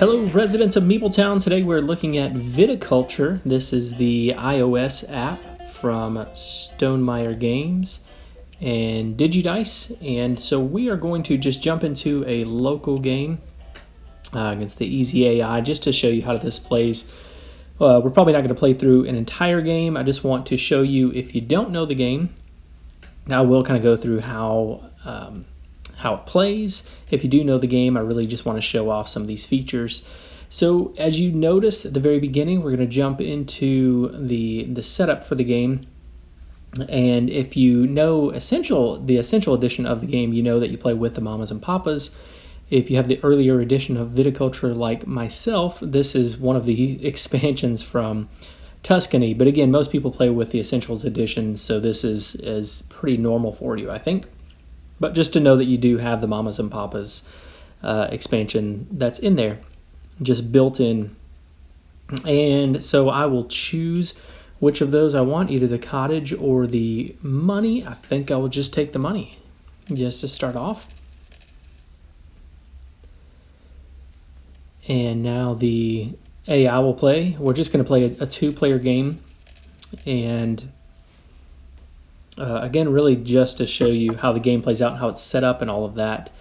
Hello, residents of Meepletown. Today we're looking at Viticulture. This is the iOS app from Stonemaier Games and Digidice. And so we are going to just jump into a local game against the Easy AI just to show you how this plays. We're probably not going to play through an entire game. I just want to show you, if you don't know the game, I will kind of go through how it plays. If you do know the game, I really just want to show off some of these features. So as you notice at the very beginning, we're going to jump into the setup for the game. And if you know the essential edition of the game, you know that you play with the mamas and papas. If you have the earlier edition of Viticulture like myself, this is one of the expansions from Tuscany. But again, most people play with the Essentials edition, so this is pretty normal for you, I think. But just to know that you do have the Mamas and Papas expansion that's in there, just built in. And so I will choose which of those I want, either the cottage or the money. I think I will just take the money just to start off. And now the AI will play. We're just going to play a two-player game. And again, really just to show you how the game plays out and how it's set up and all of that.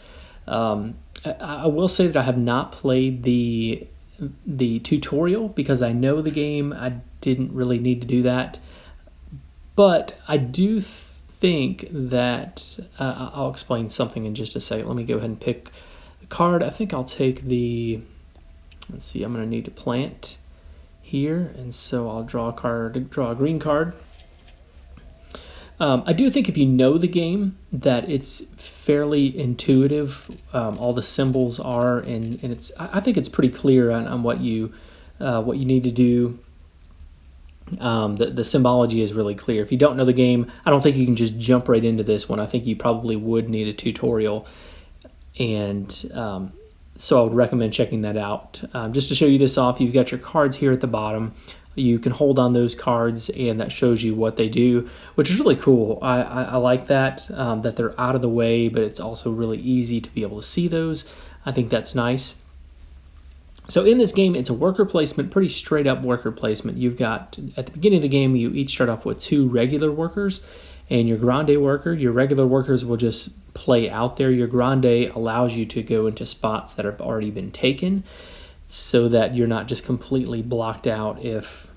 I will say that I have not played the tutorial because I know the game. I didn't really need to do that. But I do think that I'll explain something in just a second. Let me go ahead and pick the card. I think I'll take the... Let's see, I'm going to need to plant here. And so I'll draw a green card. I do think if you know the game that it's fairly intuitive. All the symbols are, and I think it's pretty clear on what you need to do. The symbology is really clear. If you don't know the game, I don't think you can just jump right into this one. I think you probably would need a tutorial, and so I would recommend checking that out. Just to show you this off, you've got your cards here at the bottom. You can hold on those cards, and that shows you what they do, which is really cool. I like that they're out of the way, but it's also really easy to be able to see those. I think that's nice. So in this game, it's a worker placement, pretty straight up worker placement. You've got, at the beginning of the game, you each start off with 2 regular workers and your grande worker. Your regular workers will just play out there. Your grande allows you to go into spots that have already been taken, so that you're not just completely blocked out. If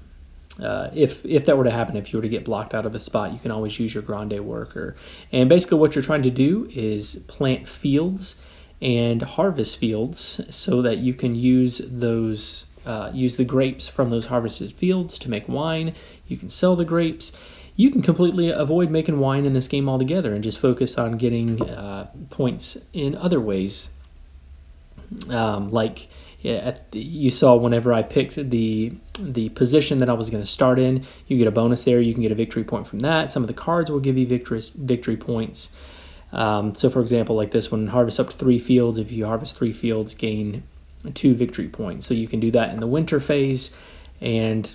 that were to happen, if you were to get blocked out of a spot, you can always use your grande worker. And basically what you're trying to do is plant fields and harvest fields so that you can use those, use the grapes from those harvested fields to make wine. You can sell the grapes. You can completely avoid making wine in this game altogether and just focus on getting points in other ways. You saw whenever I picked the position that I was going to start in, you get a bonus there. You can get a victory point from that. Some of the cards will give you victory points. So for example, like this one, harvest up to 3 fields. If you harvest 3 fields, gain 2 victory points. So you can do that in the winter phase. And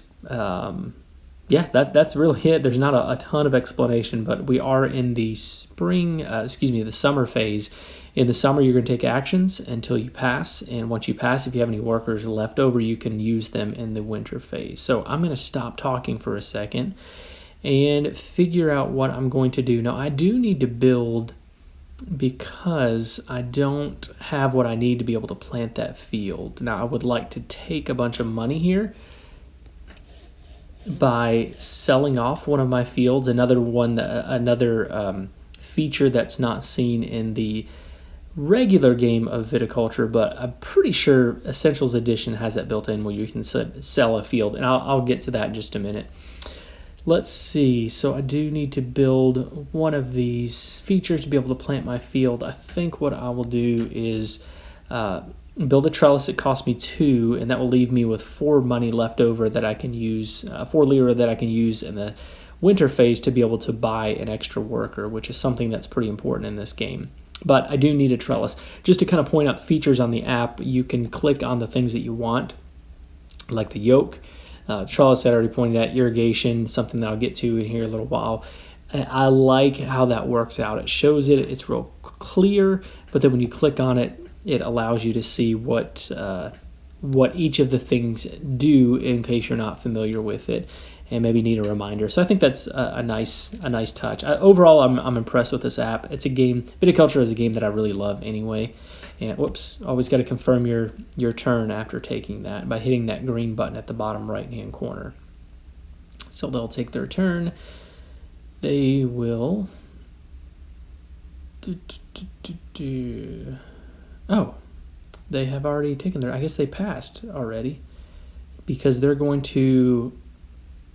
that's really it. There's not a ton of explanation, but we are in the the summer phase. In the summer, you're going to take actions until you pass, and once you pass, if you have any workers left over, you can use them in the winter phase. So I'm going to stop talking for a second and figure out what I'm going to do. Now, I do need to build because I don't have what I need to be able to plant that field. Now, I would like to take a bunch of money here by selling off one of my fields, another feature that's not seen in the regular game of Viticulture, but I'm pretty sure Essentials Edition has that built in where you can sell a field, and I'll get to that in just a minute. Let's see. So I do need to build one of these features to be able to plant my field. I think what I will do is build a trellis. It cost me 2, and that will leave me with 4 money left over that I can use, 4 lira that I can use in the winter phase to be able to buy an extra worker, which is something that's pretty important in this game. But I do need a trellis. Just to kind of point out the features on the app, you can click on the things that you want, like the yoke, trellis that I already pointed at, irrigation, something that I'll get to in here in a little while. I like how that works out. It shows it's real clear, but then when you click on it, it allows you to see what what each of the things do in case you're not familiar with it and maybe need a reminder. So I think that's a nice touch. Overall, I'm impressed with this app. It's a game. Viticulture is a game that I really love anyway. And whoops, always got to confirm your turn after taking that by hitting that green button at the bottom right-hand corner. So they'll take their turn. They will. Oh, they have already taken their. I guess they passed already because they're going to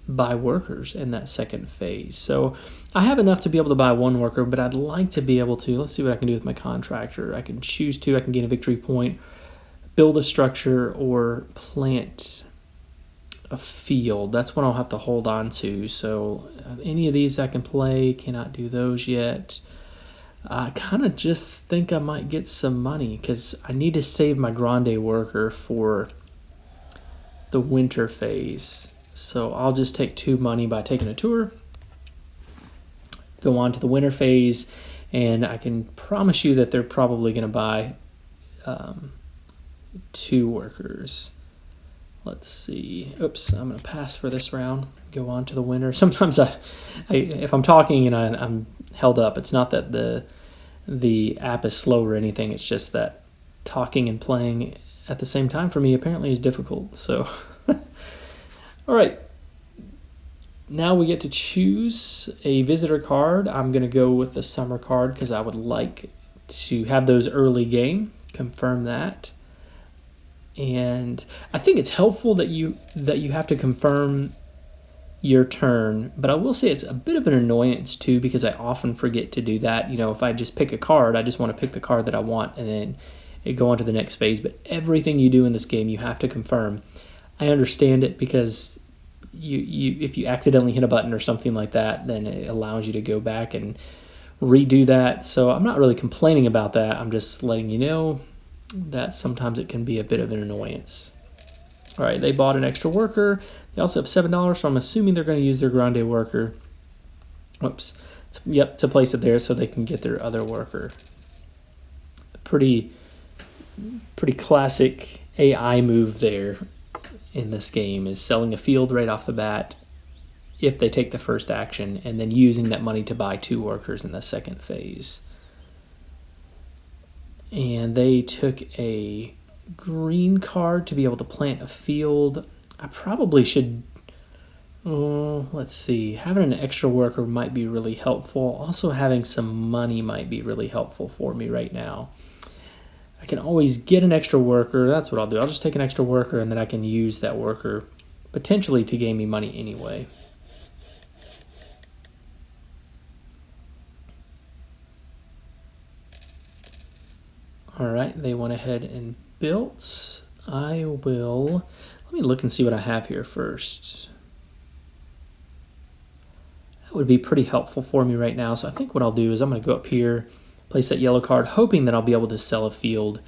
buy workers in that second phase. So I have enough to be able to buy one worker, but I'd like to be able to, let's see what I can do with my contractor. I can choose to, I can gain a victory point, build a structure, or plant a field. That's what I'll have to hold on to. So any of these I can play, cannot do those yet. I kind of just think I might get some money because I need to save my grande worker for the winter phase. So I'll just take 2 money by taking a tour, go on to the winter phase, and I can promise you that they're probably going to buy 2 workers. Let's see. Oops, I'm going to pass for this round. Go on to the winter. Sometimes I if I'm talking and I'm held up, it's not that the app is slow or anything. It's just that talking and playing at the same time for me apparently is difficult. So. All right, now we get to choose a visitor card. I'm going to go with the summer card because I would like to have those early game. Confirm that. And I think it's helpful that you have to confirm your turn, but I will say it's a bit of an annoyance too because I often forget to do that. You know, if I just pick a card, I just want to pick the card that I want and then go on to the next phase. But everything you do in this game, you have to confirm. I understand it because you if you accidentally hit a button or something like that, then it allows you to go back and redo that. So I'm not really complaining about that. I'm just letting you know that sometimes it can be a bit of an annoyance. All right, they bought an extra worker. They also have $7, so I'm assuming they're going to use their grande worker. Whoops. Yep, to place it there so they can get their other worker. Pretty classic AI move there in this game is selling a field right off the bat if they take the first action and then using that money to buy 2 workers in the second phase. And they took a green card to be able to plant a field. I probably should, let's see, having an extra worker might be really helpful. Also having some money might be really helpful for me right now. I can always get an extra worker. That's what I'll do. I'll just take an extra worker and then I can use that worker potentially to gain me money anyway. All right, they went ahead and built. Let me look and see what I have here first. That would be pretty helpful for me right now. So I think what I'll do is I'm going to go up here, place that yellow card, hoping that I'll be able to sell a field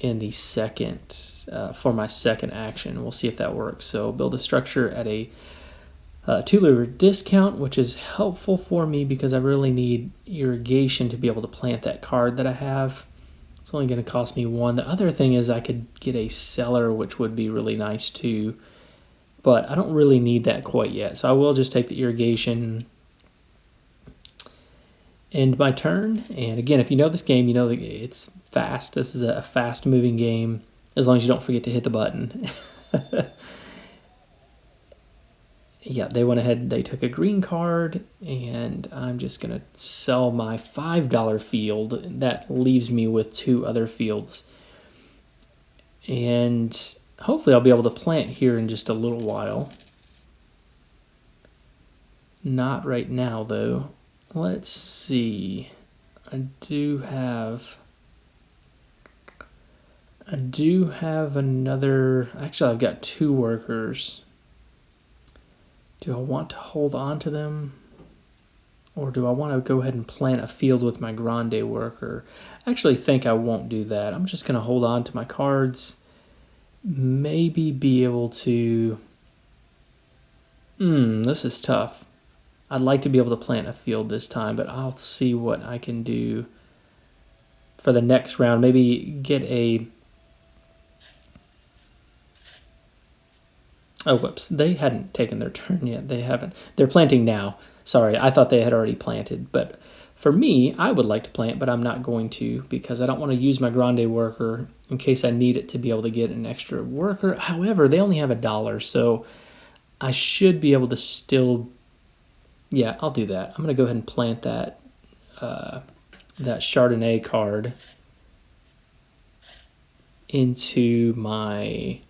in the second, for my second action. We'll see if that works. So build a structure at a 2-liter discount, which is helpful for me because I really need irrigation to be able to plant that card that I have. It's only going to cost me 1. The other thing is I could get a cellar, which would be really nice too, but I don't really need that quite yet. So I will just take the irrigation, end my turn. And again, if you know this game, you know that it's fast. This is a fast moving game as long as you don't forget to hit the button. Yeah, they went ahead, they took a green card, and I'm just going to sell my $5 field. That leaves me with 2 other fields. And hopefully I'll be able to plant here in just a little while. Not right now, though. Let's see. I do have another, actually I've got 2 workers. Do I want to hold on to them? Or do I want to go ahead and plant a field with my grande worker? I actually think I won't do that. I'm just going to hold on to my cards. Maybe be able to... this is tough. I'd like to be able to plant a field this time, but I'll see what I can do for the next round. Maybe get a Oh, whoops. They hadn't taken their turn yet. They haven't. They're planting now. Sorry, I thought they had already planted. But for me, I would like to plant, but I'm not going to because I don't want to use my grande worker in case I need it to be able to get an extra worker. However, they only have $1, so I should be able to still... Yeah, I'll do that. I'm going to go ahead and plant that that Chardonnay card into my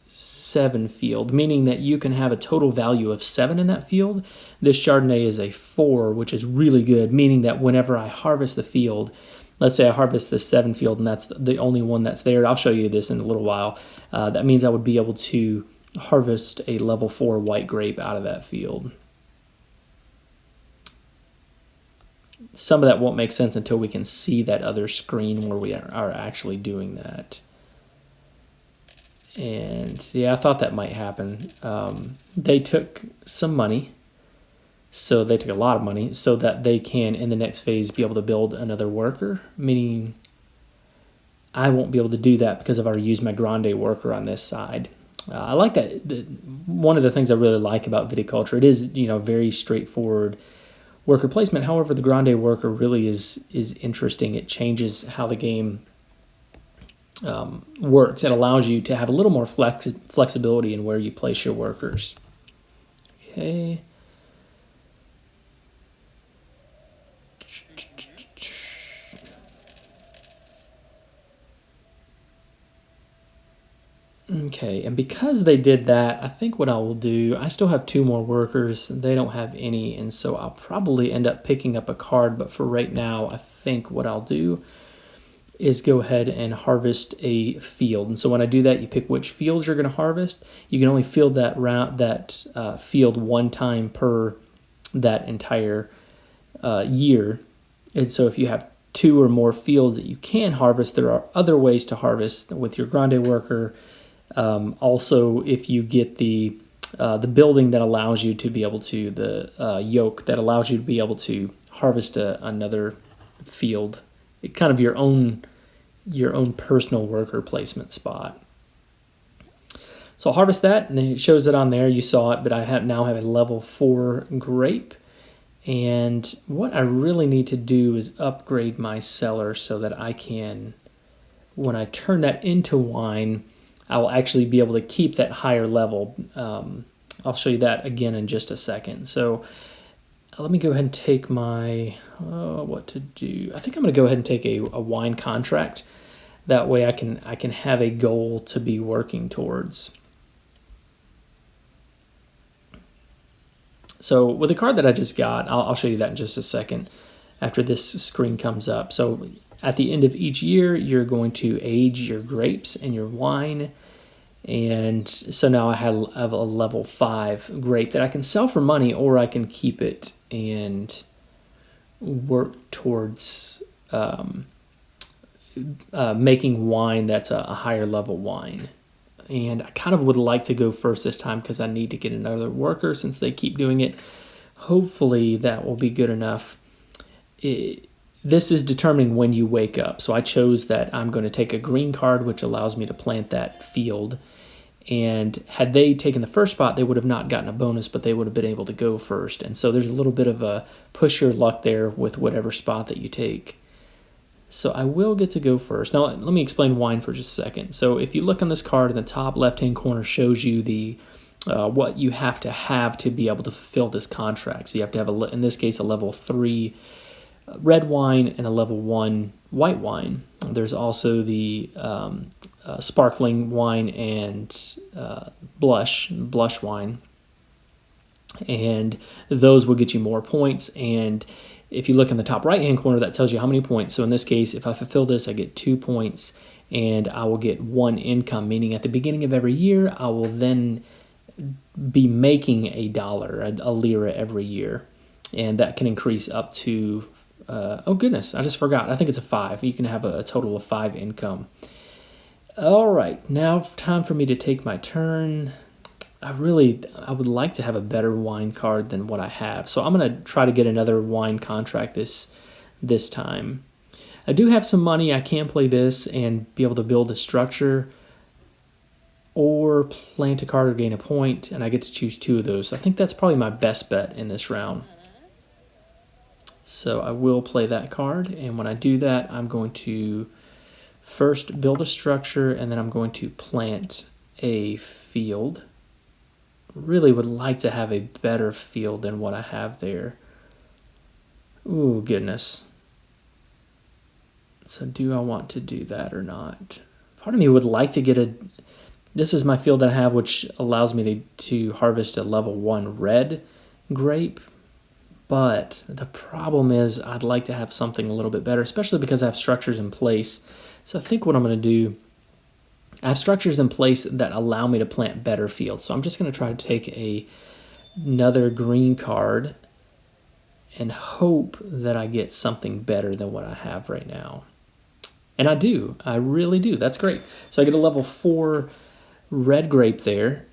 7 field, meaning that you can have a total value of 7 in that field. This Chardonnay is a 4, which is really good, meaning that whenever I harvest the field, let's say I harvest this 7 field and that's the only one that's there. I'll show you this in a little while. That means I would be able to harvest a level 4 white grape out of that field. Some of that won't make sense until we can see that other screen where we are actually doing that. And yeah, I thought that might happen. They took some money, so they took a lot of money, so that they can, in the next phase, be able to build another worker, meaning I won't be able to do that because I've already used my grande worker on this side. I like that. One of the things I really like about viticulture, it is, very straightforward worker placement. However, the grande worker really is interesting. It changes how the game works. It allows you to have a little more flexibility in where you place your workers. Okay. Okay, and because they did that, I think what I will do, I still have 2 more workers. They don't have any, and so I'll probably end up picking up a card, but for right now, I think what I'll do is go ahead and harvest a field. And so when I do that, you pick which fields you're going to harvest. You can only field that field 1 time per that entire year. And so if you have 2 or more fields that you can harvest, there are other ways to harvest with your grande worker. Also, if you get the building that allows you to be able to, the yoke that allows you to be able to harvest another field, kind of your own personal worker placement spot. So I'll harvest that, and it shows it on there. You saw it, but I now have a level 4 grape. And what I really need to do is upgrade my cellar so that I can, when I turn that into wine, I will actually be able to keep that higher level. I'll show you that again in just a second. So let me go ahead and take my, what to do. I think I'm going to go ahead and take a wine contract. That way I can have a goal to be working towards. So with the card that I just got, I'll show you that in just a second after this screen comes up. So at the end of each year, you're going to age your grapes and your wine. And so now I have a level 5 grape that I can sell for money, or I can keep it and work towards making wine that's a higher level wine. And I kind of would like to go first this time because I need to get another worker since they keep doing it. Hopefully that will be good enough. This is determining when you wake up. So I chose that I'm going to take a green card, which allows me to plant that field. And had they taken the first spot, they would have not gotten a bonus, but they would have been able to go first. And so there's a little bit of a push your luck there with whatever spot that you take. So I will get to go first. Now, let me explain wine for just a second. So if you look on this card in the top left-hand corner, shows you the what you have to be able to fulfill this contract. So you have to have, in this case, a level 3 red wine and a level 1 white wine. There's also the sparkling wine and blush wine. And those will get you more points. And if you look in the top right-hand corner, that tells you how many points. So in this case, if I fulfill this, I get 2 points, and I will get 1 income, meaning at the beginning of every year, I will then be making a lira every year. And that can increase up to, oh goodness, I just forgot. I think it's a 5. You can have a total of 5 income. All right, now time for me to take my turn. I would like to have a better wine card than what I have. So I'm going to try to get another wine contract this time. I do have some money. I can play this and be able to build a structure. or plant a card or gain a point, and I get to choose 2 of those. So I think that's probably my best bet in this round. So I will play that card, and when I do that, I'm going to first build a structure, and then I'm going to plant a field. Really would like to have a better field than what I have there. Ooh, goodness. So do I want to do that or not? Part of me would like to get a... This is my field that I have, which allows me to harvest a level 1 red grape. But the problem is I'd like to have something a little bit better, especially because I have structures in place. So I think what I'm going to do, I have structures in place that allow me to plant better fields. So I'm just going to try to take another green card and hope that I get something better than what I have right now. And I do. I really do. That's great. So I get a level 4 red grape there.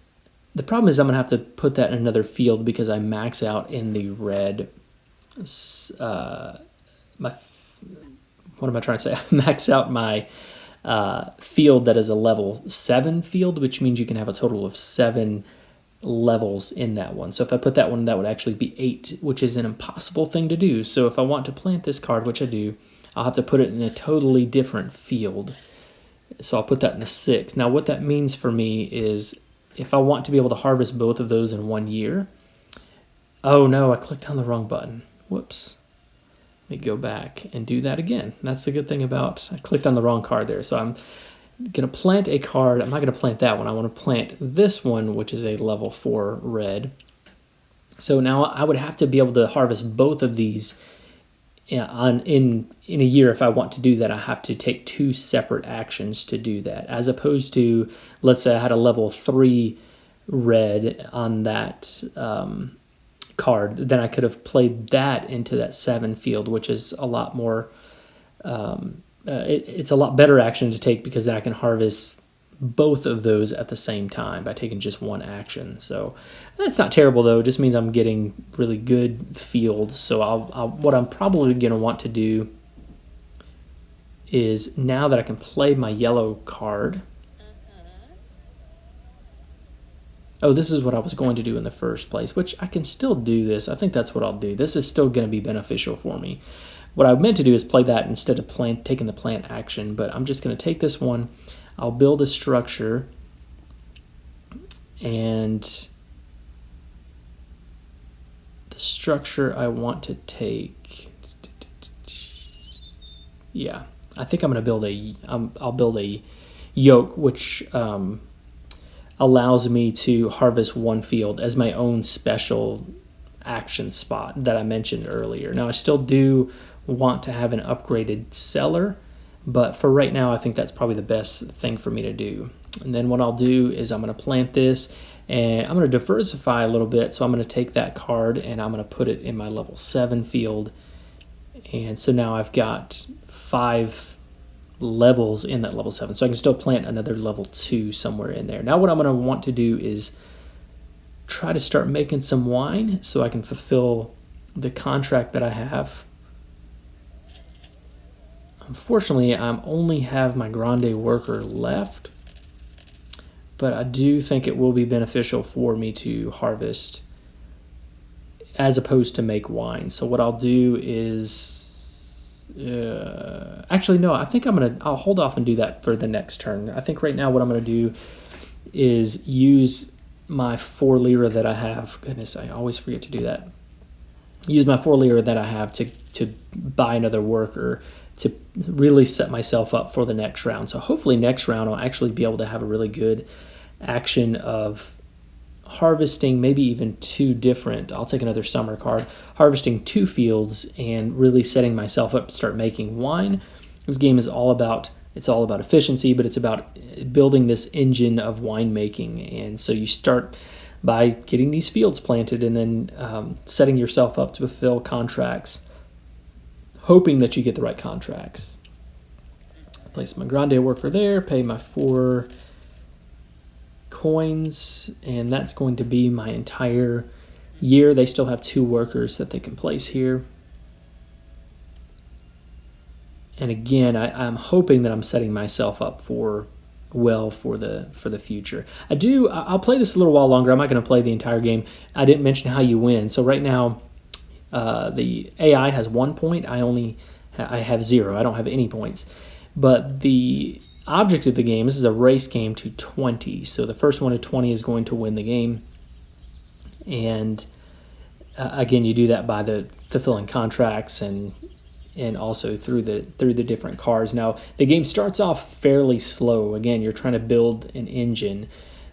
The problem is I'm going to have to put that in another field because I max out in the red. What am I trying to say? I max out my field that is a level 7 field, which means you can have a total of 7 levels in that one. So if I put that one, that would actually be 8, which is an impossible thing to do. So if I want to plant this card, which I do, I'll have to put it in a totally different field. So I'll put that in a 6. Now what that means for me is if I want to be able to harvest both of those in 1 year, oh no, I clicked on the wrong button. Whoops. Let me go back and do that again. That's the good thing about, I clicked on the wrong card there. So I'm going to plant a card. I'm not going to plant that one. I want to plant this one, which is a level 4 red. So now I would have to be able to harvest both of these in a year. If I want to do that, I have to take 2 separate actions to do that, as opposed to, let's say I had a level 3 red on that card, then I could have played that into that 7 field, which is a lot more it's a lot better action to take, because then I can harvest both of those at the same time by taking just 1 action. So that's not terrible, though. It just means I'm getting really good fields. So what I'm probably going to want to do is, now that I can play my yellow card. Oh, this is what I was going to do in the first place, which I can still do this. I think that's what I'll do. This is still going to be beneficial for me. What I meant to do is play that instead of taking the plant action, but I'm just going to take this one. I'll build a structure, and the structure I want to take, yeah, I think I'm going to build I'll build a yoke, which allows me to harvest 1 field as my own special action spot that I mentioned earlier. Now I still do want to have an upgraded cellar, but for right now, I think that's probably the best thing for me to do. And then what I'll do is I'm going to plant this, and I'm going to diversify a little bit. So I'm going to take that card and I'm going to put it in my level 7 field. And so now I've got 5 levels in that level 7. So I can still plant another level 2 somewhere in there. Now what I'm going to want to do is try to start making some wine so I can fulfill the contract that I have. Unfortunately, I only have my grande worker left, but I do think it will be beneficial for me to harvest as opposed to make wine. So what I'll do is, actually no, I think I'll hold off and do that for the next turn. I think right now what I'm going to do is use my 4 lira that I have. Goodness, I always forget to do that. Use my 4 lira that I have to buy another worker, to really set myself up for the next round. So hopefully next round I'll actually be able to have a really good action of harvesting maybe even 2 different, I'll take another summer card, harvesting 2 fields and really setting myself up to start making wine. This game is all about efficiency, but it's about building this engine of winemaking. And so you start by getting these fields planted and then setting yourself up to fulfill contracts, hoping that you get the right contracts. Place my grande worker there, pay my 4 coins, and that's going to be my entire year. They still have 2 workers that they can place here. And again, I'm hoping that I'm setting myself up for well for the future. I'll play this a little while longer. I'm not going to play the entire game. I didn't mention how you win. So right now, the AI has 1 point. I have 0. I don't have any points. But the object of the game, this is a race game to 20. So the first one to 20 is going to win the game. And again, you do that by the fulfilling contracts and also through the different cars. Now, the game starts off fairly slow. Again, you're trying to build an engine,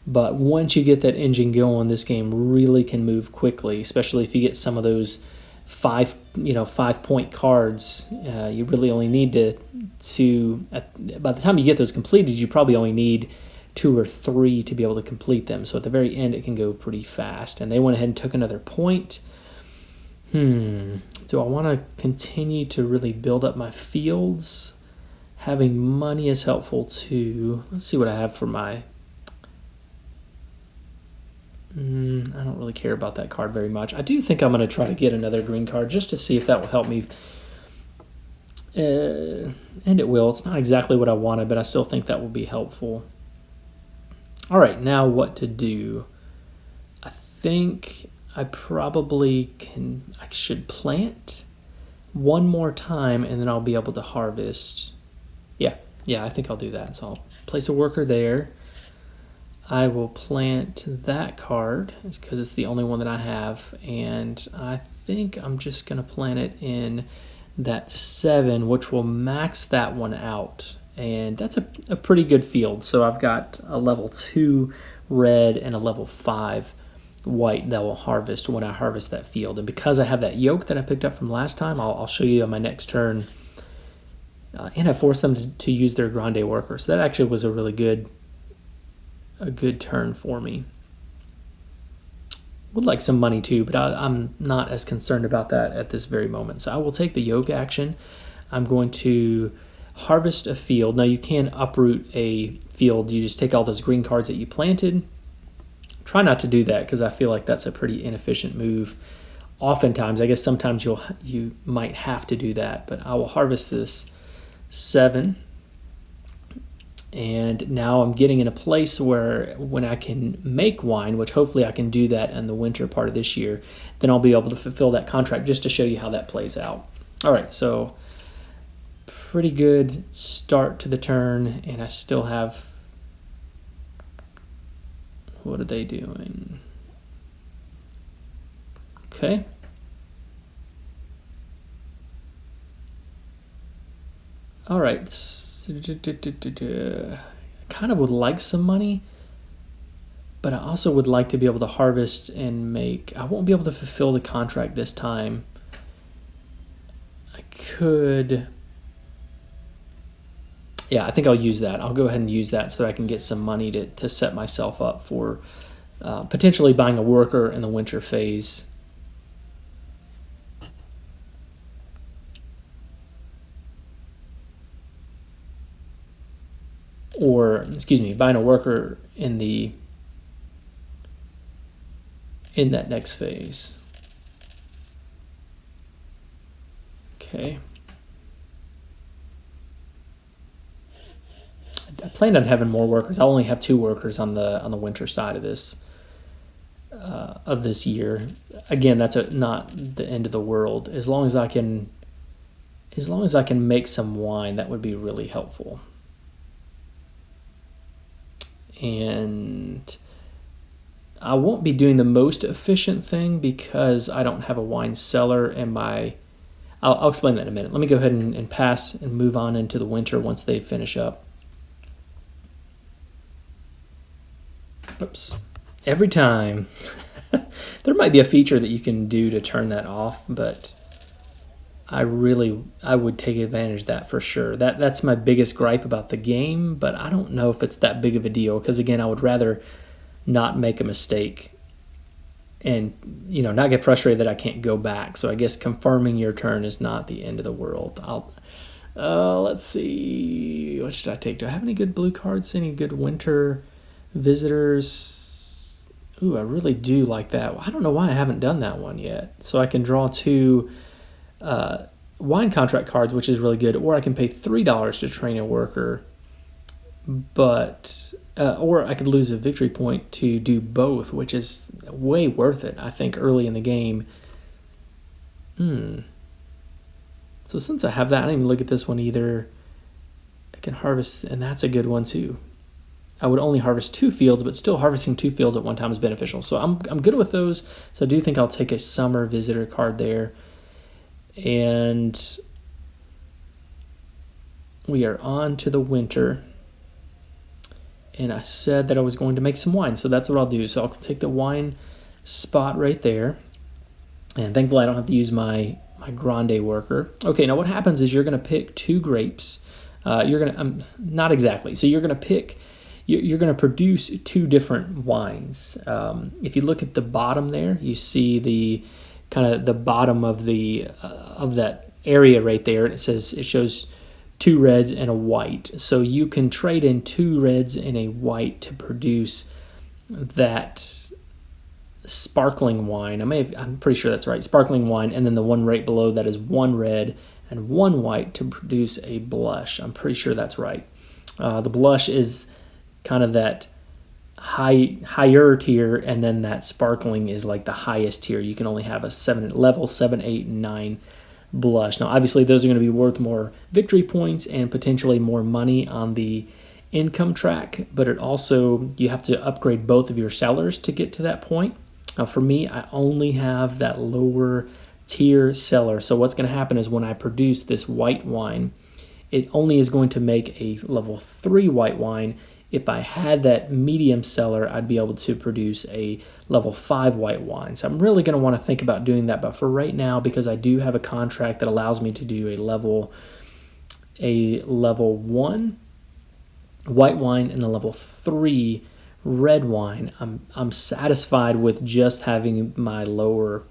but once you get that engine going, this game really can move quickly, especially if you get some of those 5-point cards. You really only need to by the time you get those completed, you probably only need 2 or 3 to be able to complete them. So at the very end, it can go pretty fast. And they went ahead and took another point. Do I want to continue to really build up my fields? Having money is helpful too. Let's see what I have for my... I don't really care about that card very much. I do think I'm going to try to get another green card just to see if that will help me. And it will. It's not exactly what I wanted, but I still think that will be helpful. All right, now what to do? I think I should plant one more time, and then I'll be able to harvest. Yeah, I think I'll do that. So I'll place a worker there. I will plant that card because it's the only one that I have, and I think I'm just going to plant it in that 7, which will max that one out. And that's a pretty good field. So I've got a level 2 red and a level 5 white that will harvest when I harvest that field. And because I have that yoke that I picked up from last time, I'll show you on my next turn. And I forced them to use their grande worker. So that actually was a really good turn for me. Would like some money too, but I'm not as concerned about that at this very moment. So I will take the yoke action. I'm going to harvest a field. Now you can uproot a field. You just take all those green cards that you planted. Try not to do that because I feel like that's a pretty inefficient move. Oftentimes, I guess sometimes you might have to do that, but I will harvest this 7. And now I'm getting in a place where when I can make wine, which hopefully I can do that in the winter part of this year, then I'll be able to fulfill that contract just to show you how that plays out. All right, so pretty good start to the turn, and I still have... What are they doing? Okay. All right. I kind of would like some money, but I also would like to be able to harvest and make... I won't be able to fulfill the contract this time. I could... Yeah, I think I'll use that. I'll go ahead and use that so that I can get some money to set myself up for potentially buying a worker in the winter phase. Or, excuse me, buying a worker in that next phase. Okay. I planned on having more workers. I only have 2 workers on the winter side of this year. Again, that's not the end of the world. As long as I can make some wine, that would be really helpful. And I won't be doing the most efficient thing because I don't have a wine cellar and I'll explain that in a minute. Let me go ahead and pass and move on into the winter once they finish up. Oops. Every time. There might be a feature that you can do to turn that off, but I would take advantage of that for sure. That's my biggest gripe about the game, but I don't know if it's that big of a deal because, again, I would rather not make a mistake and, not get frustrated that I can't go back. So I guess confirming your turn is not the end of the world. Let's see. What should I take? Do I have any good blue cards? Any good winter visitors? Ooh, I really do like that. I don't know why I haven't done that one yet. So I can draw 2 wine contract cards, which is really good, or I can pay $3 to train a worker but or I could lose a victory point to do both, which is way worth it, I think, early in the game. So since I have that, I didn't even look at this one either. I can harvest, and that's a good one too. I would only harvest 2 fields, but still harvesting 2 fields at one time is beneficial. So I'm good with those. So I do think I'll take a summer visitor card there. And we are on to the winter. And I said that I was going to make some wine, so that's what I'll do. So I'll take the wine spot right there. And thankfully I don't have to use my grande worker. Okay, now what happens is you're going to pick 2 grapes. You're going to, not exactly. So you're going to pick, you're going to produce 2 different wines. If you look at the bottom there, you see the kind of the bottom of the of that area right there. It shows 2 reds and a white. So you can trade in 2 reds and a white to produce that sparkling wine. I'm pretty sure that's right. Sparkling wine, and then the one right below that is 1 red and 1 white to produce a blush. I'm pretty sure that's right. The blush is kind of that higher tier, and then that sparkling is like the highest tier. You can only have a level 7, 8, and 9 blush. Now, obviously, those are going to be worth more victory points and potentially more money on the income track, but it also, you have to upgrade both of your cellars to get to that point. Now, for me, I only have that lower tier cellar. So what's going to happen is when I produce this white wine, it only is going to make a level 3 white wine. If I had that medium cellar, I'd be able to produce a level 5 white wine. So I'm really going to want to think about doing that. But for right now, because I do have a contract that allows me to do a level 1 white wine and a level 3 red wine, I'm satisfied with just having my lower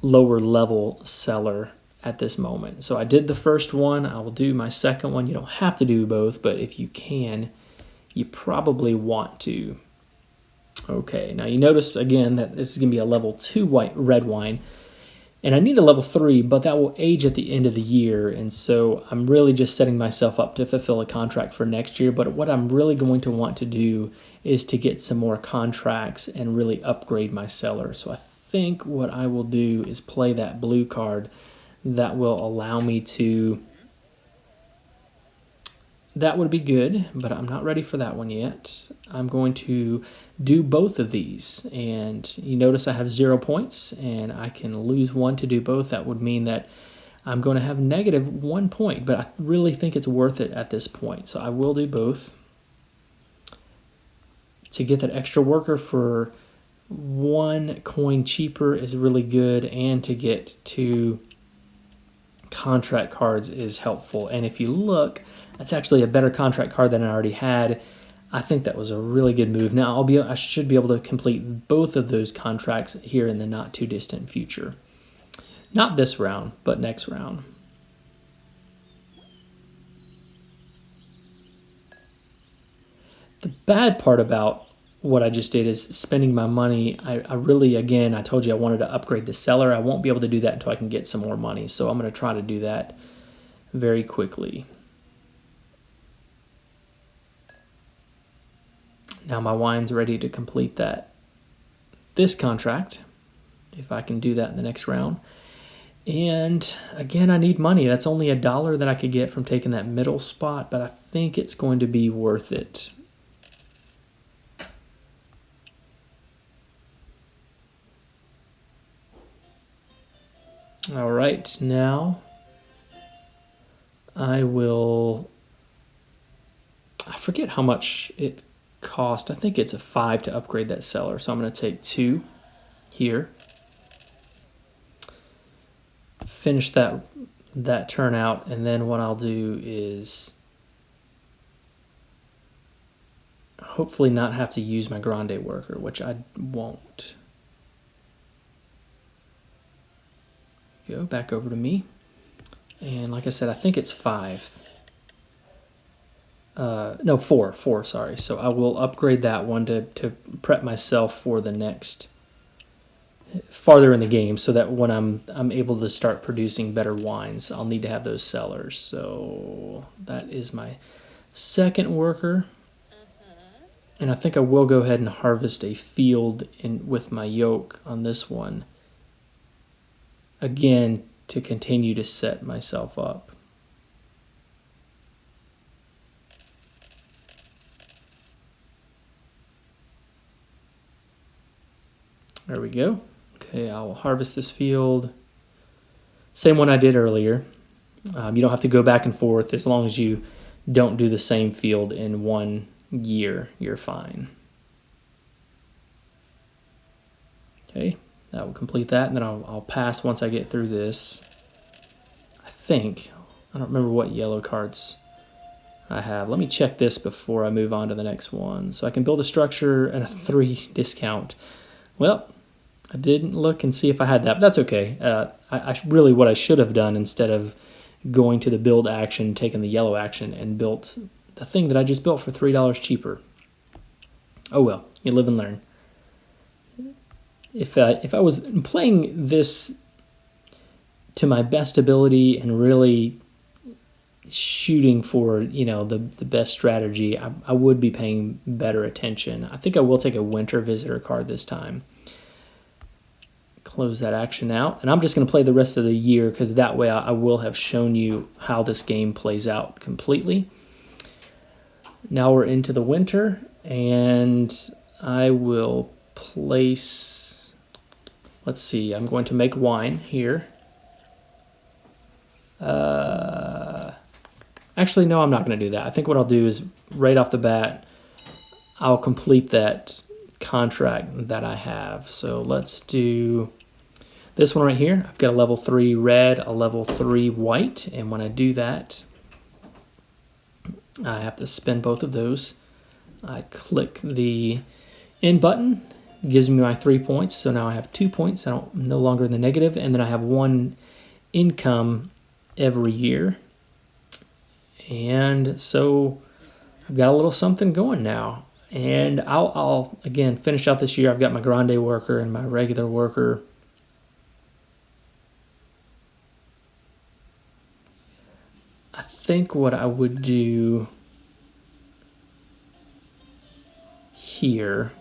level cellar at this moment. So I did the first one. I will do my second one. You don't have to do both, but if you can, you probably want to. Okay, now you notice again that this is going to be a level 2 red wine, and I need a level 3, but that will age at the end of the year, and so I'm really just setting myself up to fulfill a contract for next year. But what I'm really going to want to do is to get some more contracts and really upgrade my cellar. So I think what I will do is play that blue card that will allow me to, that would be good, but I'm not ready for that one yet. I'm going to do both of these, and you notice I have 0 points, and I can lose 1 to do both. That would mean that I'm going to have negative 1 point, but I really think it's worth it at this point. So I will do both. To get that extra worker for 1 coin cheaper is really good, and to get 2 contract cards is helpful. And if you look, that's actually a better contract card than I already had. I think that was a really good move. Now I should be able to complete both of those contracts here in the not too distant future. Not this round, but next round. The bad part about what I just did is spending my money. I really, again, I told you I wanted to upgrade the cellar. I won't be able to do that until I can get some more money. So I'm going to try to do that very quickly. Now my wine's ready to complete this contract, if I can do that in the next round. And again, I need money. That's only $1 that I could get from taking that middle spot, but I think it's going to be worth it. All right, now I forget how much it cost. I think it's a 5 to upgrade that cellar, so I'm going to take 2 here. Finish that turn out, and then what I'll do is hopefully not have to use my grande worker, which I won't. Go back over to me, and like I said, I think it's 5. No, 4, sorry. So I will upgrade that one to prep myself for the next farther in the game, so that when I'm able to start producing better wines, I'll need to have those cellars. So that is my second worker. And I think I will go ahead and harvest a field with my yoke on this one. Again, to continue to set myself up. There we go. Okay, I will harvest this field. Same one I did earlier. You don't have to go back and forth. As long as you don't do the same field in 1 year, you're fine. Okay, that will complete that, and then I'll pass once I get through this. I don't remember what yellow cards I have. Let me check this before I move on to the next one. So I can build a structure and a 3 discount. Well, I didn't look and see if I had that, but that's okay. Really what I should have done, instead of going to the build action, taking the yellow action, and built the thing that I just built for $3 cheaper. Oh well, you live and learn. If I was playing this to my best ability and really shooting for, the best strategy, I would be paying better attention. I think I will take a winter visitor card this time. Close that action out, and I'm just going to play the rest of the year, because that way I will have shown you how this game plays out completely. Now we're into the winter, and I will place, let's see, I'm going to make wine here. Actually, no, I'm not going to do that. I think what I'll do is, right off the bat, I'll complete that contract that I have. So let's do this one right here. I've got a level 3 red, a level 3 white, and when I do that, I have to spend both of those. I click the end button, gives me my 3 points, so now I have 2 points. I'm no longer in the negative, and then I have 1 income every year. And so I've got a little something going now. And I'll again finish out this year. I've got my grande worker and my regular worker. I think what I would do here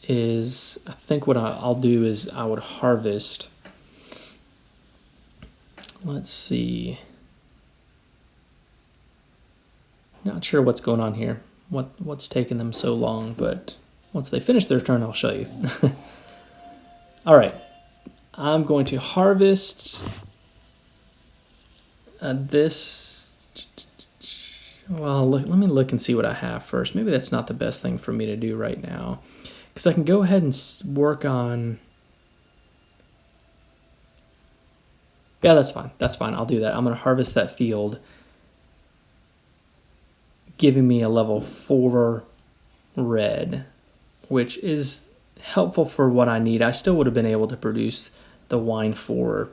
is, I think what I'll do is I would harvest. Let's see. Not sure what's going on here. What's taking them so long, but once they finish their turn, I'll show you. All right. I'm going to harvest this. Well, let me look and see what I have first. Maybe that's not the best thing for me to do right now, because I can go ahead and work on. Yeah, that's fine. That's fine. I'll do that. I'm going to harvest that field, giving me a level 4 red, which is helpful for what I need. I still would have been able to produce the wine for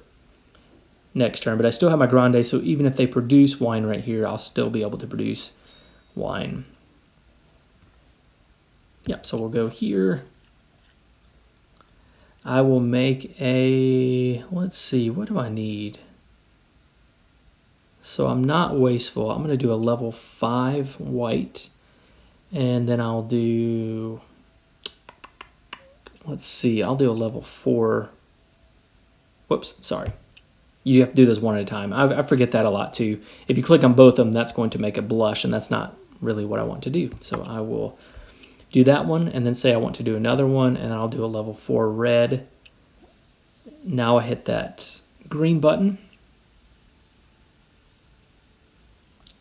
next turn, but I still have my grande, so even if they produce wine right here, I'll still be able to produce wine. Yep, so we'll go here. I will make a, let's see, what do I need? So I'm not wasteful. I'm going to do a level 5 white, and then I'll do, let's see, I'll do a level 4. Whoops, sorry. You have to do this one at a time. I forget that a lot too. If you click on both of them, that's going to make it blush, and that's not really what I want to do. So I will do that one, and then say I want to do another one, and I'll do a level 4 red. Now I hit that green button,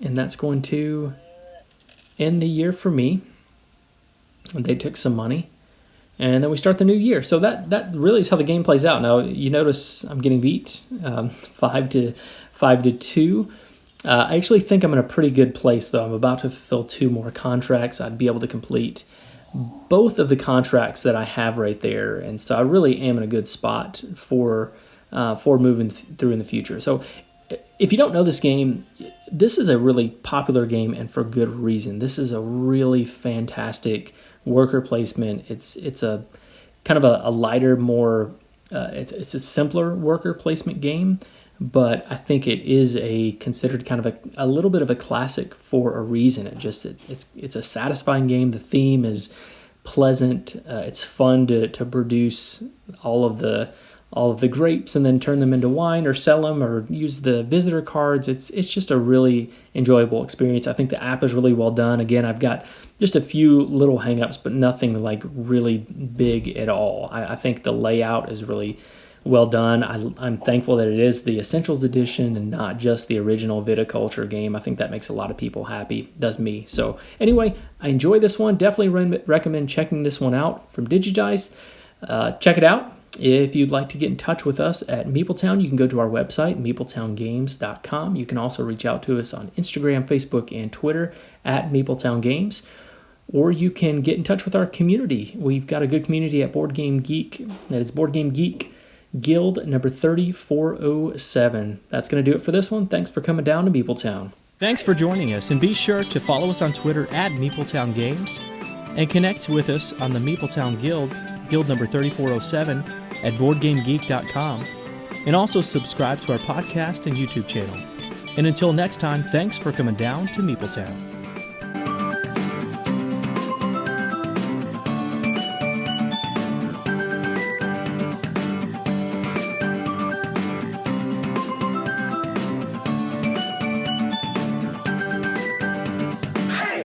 and that's going to end the year for me. And they took some money, and then we start the new year. So that really is how the game plays out. Now you notice I'm getting beat 5 to 2. I actually think I'm in a pretty good place, though. I'm about to fulfill 2 more contracts. I'd be able to complete both of the contracts that I have right there, and so I really am in a good spot for moving through in the future. So if you don't know this game, this is a really popular game, and for good reason. This is a really fantastic worker placement. It's a kind of a lighter, more it's a simpler worker placement game, but I think it is considered kind of a little bit of a classic for a reason. It's a satisfying game. The theme is pleasant. It's fun to produce all of the grapes and then turn them into wine or sell them or use the visitor cards. It's just a really enjoyable experience. I think the app is really well done. Again, I've got just a few little hangups, but nothing like really big at all. I think the layout is really well done. I'm thankful that it is the Essentials Edition and not just the original Viticulture game. I think that makes a lot of people happy. Does me. So anyway, I enjoy this one. Definitely recommend checking this one out from Digidice. Check it out. If you'd like to get in touch with us at Meepletown, you can go to our website, meepletowngames.com. You can also reach out to us on Instagram, Facebook, and Twitter at Meepletown Games. Or you can get in touch with our community. We've got a good community at Board Game Geek. That is Board Game Geek Guild number 3407. That's going to do it for this one. Thanks for coming down to Meepletown. Thanks for joining us, and be sure to follow us on Twitter at Meepletown Games, and connect with us on the Meepletown Guild, Guild number 3407, at BoardGameGeek.com, and also subscribe to our podcast and YouTube channel. And until next time, thanks for coming down to Meepletown.